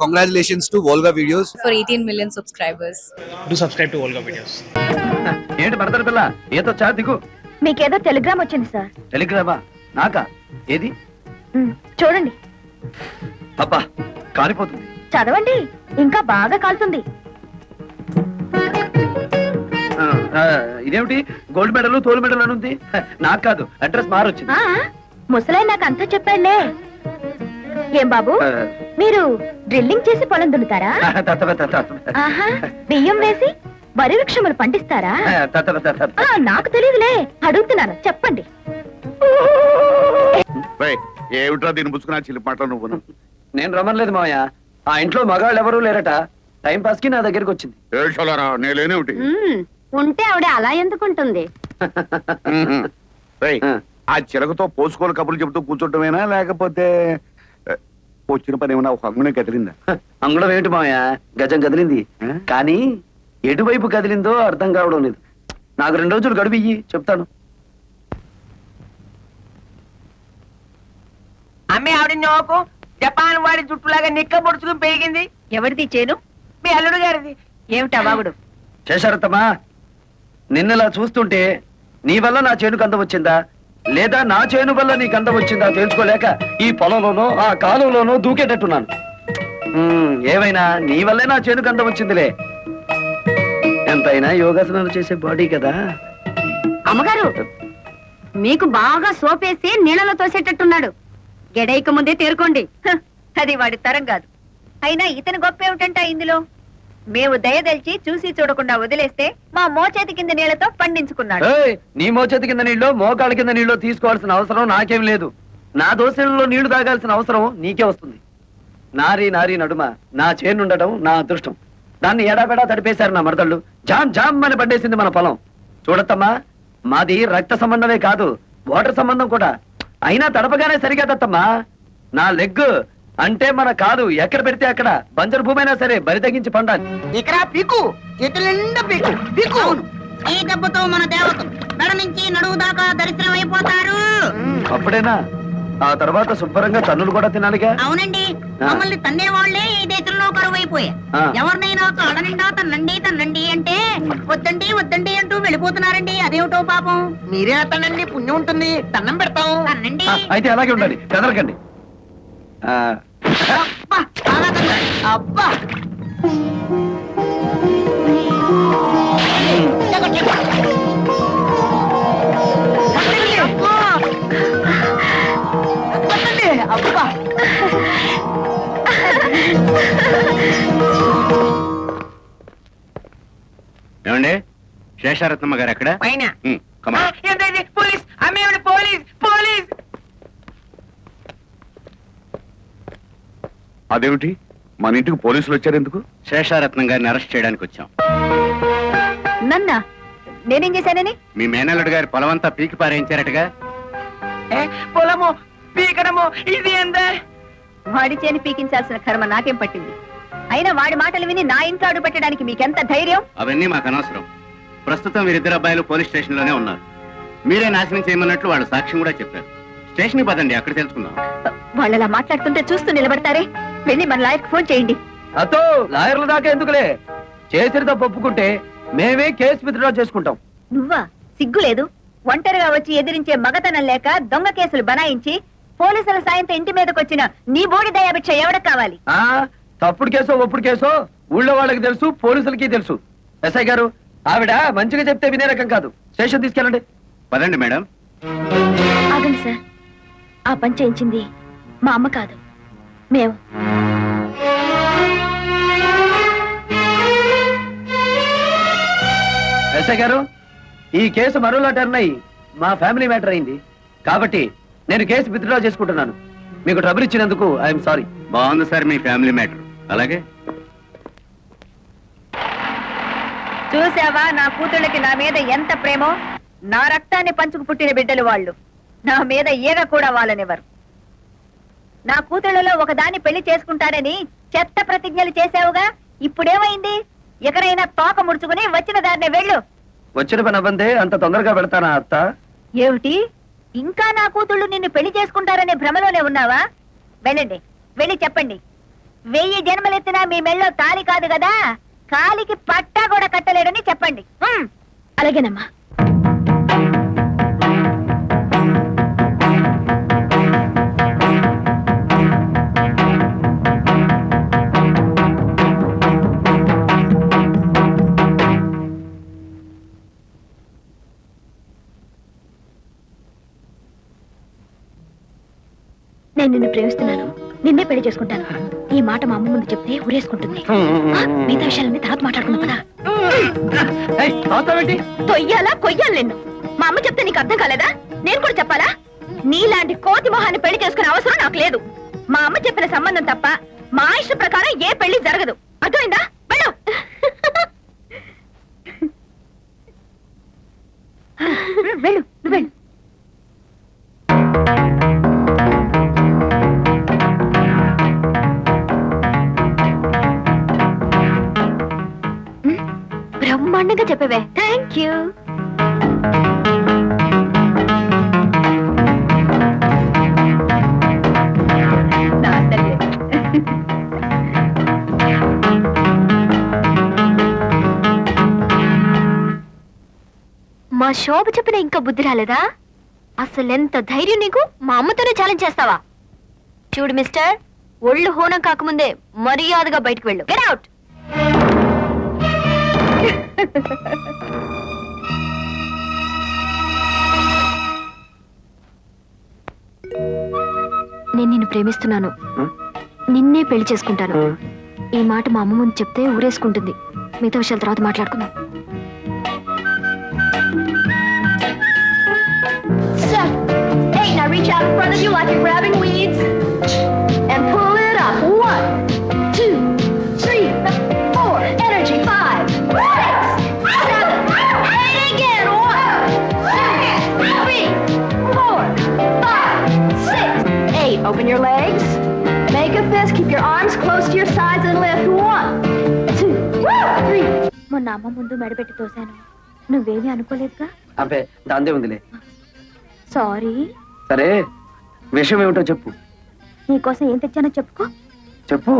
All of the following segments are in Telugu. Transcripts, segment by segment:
congratulations to Volga Videos for 18 million subscribers. Do subscribe to Volga Videos. ఏంటి భర్తల పిల్ల ఏదో చా దిగు. మీకేదో టెలిగ్రామ్ వచ్చింది సార్. టెలిగ్రామా? నాకా? ఏది? చూడండి. అబ్బా కాలిపోతుంది. చదవండి, ఇంకా బాగా కాలుతుంది. ఇదేమిటి గోల్డ్ మెడల్ తోలు మెడల్ అని ఉంది? నాకు కాదు, అడ్రస్ మారొచ్చింది. ముసలై నాకు అంతా చెప్పాడులే. ఏం బాబు, మీరు డ్రిల్లింగ్ చేసి పొలం దున్నుతారా? ఆహా, బియ్యం వేసి వరి వృక్షములు పండిస్తారా? నాకు తెలియదులే, అడుగుతున్నాను, చెప్పండి. ఏమిట్రా దీన్ని పుచ్చుకున్నా చిల్లి మాటలు నువ్వు? నేను రమ్మలేదు మావయ్య, ఆ ఇంట్లో మగాళ్ళు ఎవరూ లేరట. టైం పాస్ కి నా దగ్గరికి వచ్చింది. నేనేమిటి ఉంటే ఆవిడ అలా ఎందుకుంటుంది? ఆ చిలకతో పోసుకోలు కబుర్లు చెబుతూ కూర్చోటమేనా, లేకపోతే వచ్చిన పని ఏమన్నా ఒక అంగునే కదిలిందా? అంగుళం ఏమిటి మావయ్య, గజం కదిలింది. కానీ ఎటువైపు కదిలిందో అర్థం కావడం లేదు. నాకు 2 రోజులు గడువు ఇయ్యి, చెప్తాను. అమ్మే ఆవిడ నోకు జపాన్ వాడి జుట్టులాగా నిక్క పొడుచుకుని పెరిగింది. ఎవరిది చేను? మీ అల్లుడు గారిది. ఏమిటా వాగుడు? చేశారత్తమ్మా, నిన్నలా చూస్తుంటే నీ వల్ల నా చేనుకు అందం వచ్చిందా, లేదా నా చేను వల్ల నీకు అందం వచ్చిందా తెలుసుకోలేక ఈ పొలంలోనో ఆ కాలంలోనో దూకేటట్టున్నాను. ఏమైనా నీ వల్లే నా చేనుకు అందం వచ్చిందిలే. ఎంతైనా యోగాసనాలు చేసే బాడీ కదా. అమ్మగారు, మీకు బాగా సోపేసి నీళ్ళలో తోసేటట్టున్నాడు. గెడైక ముందే తేరుకోండి. అది వాడి తరం కాదు. అయినా ఇతని గొప్ప ఏమిటంట ఇందులో? మేము దయదలిచి చూసి చూడకుండా వదిలేస్తే మా మోచేతి కింద నీళ్లతో పండించుకున్నాడు. నీ మోచేతి కింద నీళ్ళు మోకాళ్ళ కింద నీళ్ళు తీసుకోవాల్సిన అవసరం నాకేం లేదు. నా దోశలలో నీళ్లు తాగాల్సిన అవసరం నీకే వస్తుంది. నారీ నారీ నడుమ నా చేనుండటం నా అదృష్టం. దాన్ని ఎడాపెడా తడిపేశారు నా మరదళ్ళు. జామ్ జామ్ అని పడ్డేసింది మన పొలం. చూడత్తమ్మా, మాది రక్త సంబంధమే కాదు, వాటర్ సంబంధం కూడా. అయినా తడపగానే సరిగా తత్తమ్మా. నా లెగ్ అంటే మన కాదు ఎక్కడ పెడితే అక్కడ బంజరు భూమి అయినా సరే బరి తగ్గించి పండాలి. ఇక్కడ పీకు, చేతుల నిండా పీకు పీకు. ఈ దెబ్బతో మన దేవతలు మెడ నుంచి నడువు దాకా దరిద్రం అయిపోతారు. అప్పుడేనా? ఆ తర్వాత శుభ్రంగా తన్నులు కూడా తినాలిగా. అవునండి, మమ్మల్ని తన్నే వాళ్లే ఈ దేశంలో కరువైపోయా. ఎవరినైనా కాళ్ళ నిండా తన్నండి తన్నండి అంటే వద్దండి వద్దండి అంటూ వెళ్ళిపోతున్నారండి. అదేమిటో పాపం. మీరే తన్నండి, పుణ్యం ఉంటుంది, తన్నం పెడతాం. తన్నండి. అయితే అలాగే ఉండాలి, కదలకండి. అబ్బా, బాగా తన్నాడు. అబ్బా అబ్బా. ఏమండి శేషారత్నమ్మ గారు ఎక్కడ? పైన. పోలీస్ అమ్మేవాడు, పోలీస్ పోలీస్. అదేమిటి మన ఇంటికి పోలీసులు వచ్చారు ఎందుకు? శేషారత్నం గారిని అరెస్ట్ చేయడానికి వచ్చాం. నన్నా నేనేం చేశానని? మీ మేనల్లుడు గారి పొలమంతా పీకి పారేయించారటగా. పొలము పీకడము ఇది ఎంత? వాడి చేని పీకించాల్సిన కర్మ నాకేం పట్టింది? అయినా వాడి మాటలు విని నా ఇంట్లో అడుగు పెట్టడానికి మీకెంత ధైర్యం? అవన్నీ మాకు అనవసరం. ప్రస్తుతం వీరిద్దరు అబ్బాయిలు పోలీస్ స్టేషన్ లోనే ఉన్నారు. మీరే నాశనం చేయమన్నట్లు వాళ్ళు సాక్ష్యం కూడా చెప్పారు. స్టేషన్ కి పదండి, అక్కడ తెలుసుకుందాం. వాళ్ళలా మాట్లాడుతుంటే చూస్తూ నిలబడతారే? వెళ్ళి మన లాయర్కి ఫోన్ చేయండి. అతో లాయర్ల దాకా ఎందుకులే, చేసిన తప్పు ఒప్పుకుంటే మేమే కేసు విత్డ్రా చేసుకుంటాం. నువ్వా? సిగ్గు లేదు? ఒంటరిగా వచ్చి ఎదిరించే మగతనం లేక దొంగ కేసులు బనాయించి పోలీసుల సాయంతో ఇంటి మీదకి వచ్చిన నీ బోడి దయాభిక్ష ఎవడ కావాలి? తప్పుడు కేసో ఒప్పుడు కేసో ఊళ్ళో వాళ్ళకి తెలుసు, పోలీసులకి తెలుసు. ఎస్ఐ గారు, ఆవిడ మంచిగా చెప్తే వినే రకం కాదు. స్టేషన్ తీసుకెళ్ళండి. పదండి మేడం. ఆగండి సార్, ఆ పని చేయించింది మా అమ్మ కాదు, మేము. ఎస్ఐ గారు, ఈ కేసు మరోలా టర్న్ అయ్యి మా ఫ్యామిలీ మ్యాటర్ అయింది కాబట్టి నేను కేసు విత్డ్రా చేసుకుంటున్నాను. మీకు ట్రబుల్ ఇచ్చినందుకు ఐఎమ్ సారీ. బాగుంది సార్ మీ ఫ్యామిలీ మ్యాటర్. అలాగే చూసావా నా కూతుళ్ళకి నా మీద ఎంత ప్రేమో? నా రక్తాన్ని పంచుకు పుట్టిన బిడ్డలు వాళ్ళు. నా మీద ఈగ కూడా వాళ్ళనివ్వరు. నా కూతుళ్ళలో ఒకదాన్ని పెళ్లి చేసుకుంటానని చెత్త ప్రతిజ్ఞలు చేశావుగా, ఇప్పుడేమైంది? ఎక్కడైనా తోక ముడుచుకుని వచ్చిన దారినే వెళ్ళు. వచ్చిన పని అవ్వందే అంత తొందరగా పెడతానా అత్త? ఏమిటి, ఇంకా నా కూతుళ్ళు నిన్ను పెళ్లి చేసుకుంటారనే భ్రమలోనే ఉన్నావా? వెళ్ళండి, వెళ్ళి చెప్పండి. 1000 జన్మలెత్తినా మీ మెళ్ళో తాలి కాదు కదా, కాలికి పట్టా కూడా కట్టలేడని చెప్పండి. అలాగేనమ్మా. నేను నిన్ను ప్రేమిస్తున్నాను, నిన్నే పెళ్లి చేసుకుంటాను. ఈ మాట మా అమ్మ ముందు చెప్తే ఊరేసుకుంటుంది. మిగతా విషయాలన్నీ తర్వాత మాట్లాడుకుందాం కదా. తొయ్యాలా కొయ్యాలి నిన్ను. మా అమ్మ చెప్తే నీకు అర్థం కాలేదా? నేను కూడా చెప్పాలా? నీలాంటి కోతి మొహాన్ని పెళ్లి చేసుకునే అవసరం నాకు లేదు. మా అమ్మ చెప్పిన సంబంధం తప్ప మా ఇష్ట ప్రకారం ఏ పెళ్లి జరగదు. అర్థమైందా? వెళ్ళు. వెళ్ళు, నువ్వు వెళ్ళు. బ్రహ్మాండంగా చెప్పవే. Thank you. మా శోభ చెప్పిన ఇంకా బుద్ధి రాలేదా? అసలెంత ధైర్యం నీకు? మా అమ్మతోనే ఛాలెంజ్ చేస్తావా? చూడు మిస్టర్, ఒళ్ళు హోనం కాకముందే మర్యాదగా బయటకు వెళ్ళు. Get out. నేను నిన్ను ప్రేమిస్తున్నాను, నిన్నే పెళ్లి చేసుకుంటాను. ఈ మాట మా అమ్మ ముందు చెప్తే ఊరేసుకుంటుంది. మిగతా విషయాల తర్వాత మాట్లాడుకుందాం. Hey, now reach out in front of you like you're grabbing weeds and pull it up. 1, 2, 3, 4. Energy. 5, 6, 7, 8 again. 1, 2, 3, 4, 5, 6, 8. Open your legs. Make a fist. Keep your arms close to your sides and lift. 1, 2, 3. మొన్న అమ్మ ముందు మెడపెట్టి తోసాను. నువ్వేమీ అనుకోలేదుగా? అబ్బే దాందే ఉందిలే. సారీ. సరే, విషయం ఏమిటో చెప్పు. నీకోసం ఏం తెచ్చానో చెప్పుకో. చెప్పు.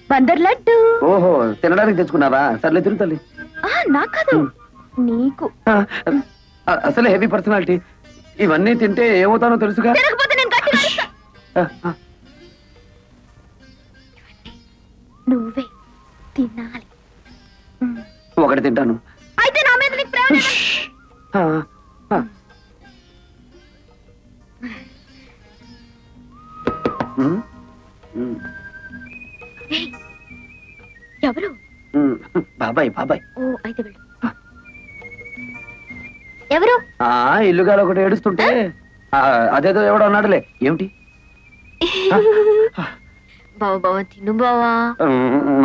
బందర్ లడ్డు. ఓహో, తినడానికి తెచ్చుకున్నావా? సర్లే తిరుగు తల్లి. నాకు కాదు, నీకు. అసలే హెవీ పర్సనాలిటీ. ఇవన్నీ తింటే ఏమవుతానో తెలుసుగా. తినకపోతే నేను గట్టిగా అరుస్తా. నువ్వే తినాలి. ఒకటి తింటాను. అయితే నా మీద నీకు ప్రేమ లేదా? ఏయ్, ఎవరు? బాబాయ్ బాబాయ్. ఓ, అయితే వెళ్ళు. ఎవరు? ఇల్లుగాలు ఒకటి ఏడుస్తుంటే అదేదో ఎవడో అన్నాడులే. ఏమిటి? బావా బావా తిను బావా.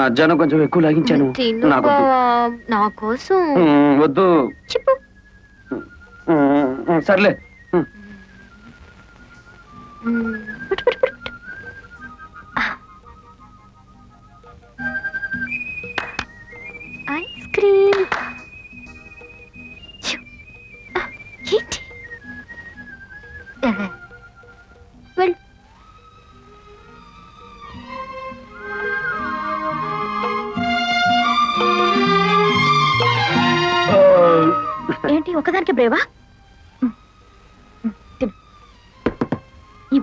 మధ్యాహ్నం కొంచెం ఎక్కువ లాగించాను. తిను బావా, నా కోసం. వద్దు. చెప్పు. సర్లే. పుట్టు, పుట్టు, పుట్టు. Ice cream. ఏంటి? వెళ్ళు. ఏంటి ఒకదానికి బ్రేవా? తిను. ఈ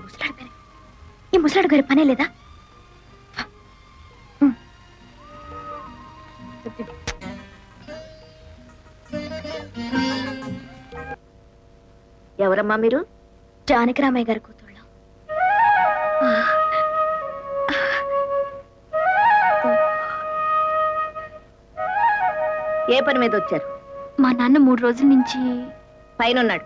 ముసలాడు గారి పనే లేదా? ఎవరమ్మా మీరు? జానకిరామయ్య గారి కూతుళ్ళు. ఏ పని మీద వచ్చారు? మా నాన్న 3 రోజుల నుంచి పైన ఉన్నాడు.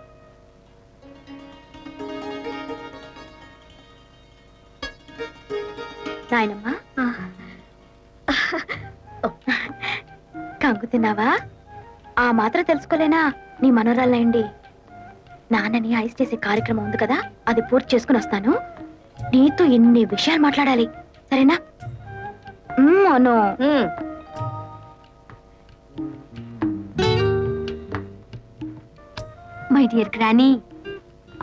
నాయనమ్మా, కంగు తిన్నావా? ఆ మాత్రం తెలుసుకోలేనా? నీ మనోరాలయండి. నాన్నని ఐస్ చేసే కార్యక్రమం ఉంది కదా, అది పూర్తి చేసుకుని వస్తాను. నీతో ఎన్ని విషయాలు మాట్లాడాలి, సరేనా? Anu. My dear granny,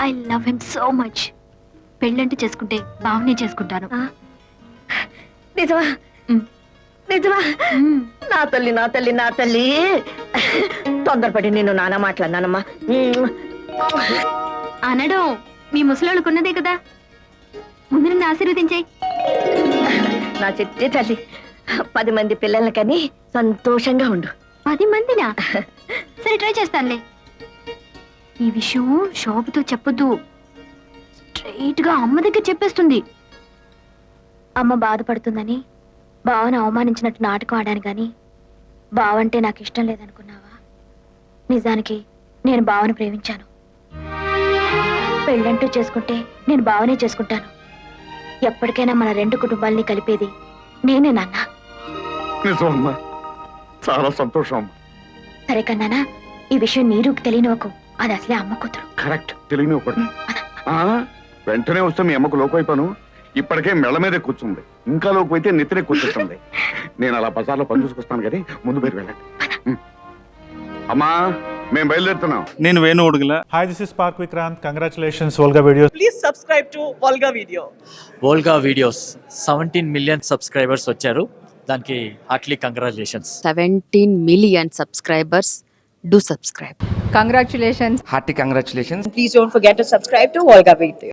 I love him so much. పెళ్ళంటే చేసుకుంటే బావనే చేసుకుంటాను. నిజమా నిజమా నా తల్లి నా తల్లి నా తల్లి తొందరపడి నేను నాన్న మాట్లాడినానమ్మా. అనడం మీ ముసలాళ్ళకున్నదే కదా, ముందు నన్ను ఆశీర్వదించాయి. నా చిట్టి తల్లి 10 మంది పిల్లల్ని కని సంతోషంగా ఉండు. 10 మందినా? సరే ట్రై చేస్తానులే. ఈ విషయం శోభతో చెప్పొద్దు, స్ట్రైట్ గా అమ్మ దగ్గర చెప్పేస్తుంది. అమ్మ బాధపడుతుందని బావను అవమానించినట్టు నాటకం ఆడాను గాని బావంటే నాకు ఇష్టం లేదనుకున్నావా? నిజానికి నేను బావను ప్రేమించాను. పెళ్ళంటూ చేసుకుంటే నేను బావనే చేసుకుంటాను. ఎప్పటికైనా మన 2 కుటుంబాల్ని కలిపేది నేనే నాన్న. నిజమమ్మా, చాలా సంతోషం అమ్మా. సరే కన్నానా, ఈ విషయం నీరుకు తెలియనివ్వకు. అది అసలే అమ్మ కూతురు. కరెక్ట్, తెలియని ఒకటి. వెంటనే వస్తే మీ అమ్మకు లోకైపోను. ఇప్పటికే మెళ్ళ మీదే కూర్చుంది, ఇంకా లోపు అయితే నెత్తినే కూర్చుంటుంది. నేను అలా బజార్లో పని చూసుకొస్తాను కానీ ముందు మీరు వెళ్ళండి. అమ్మా, మేము బయలుదేరుతున్నాం. నేను Venu Udugula. Hi, this is Park Vikrant. Congratulations, Volga Videos. Please subscribe to Volga Video. Volga videos 17 million subscribers వచ్చారు, దానికి Hartley congratulations. 17 million subscribers. Do subscribe. Congratulations. Hearty congratulations. Please don't forget to subscribe to Volga Video.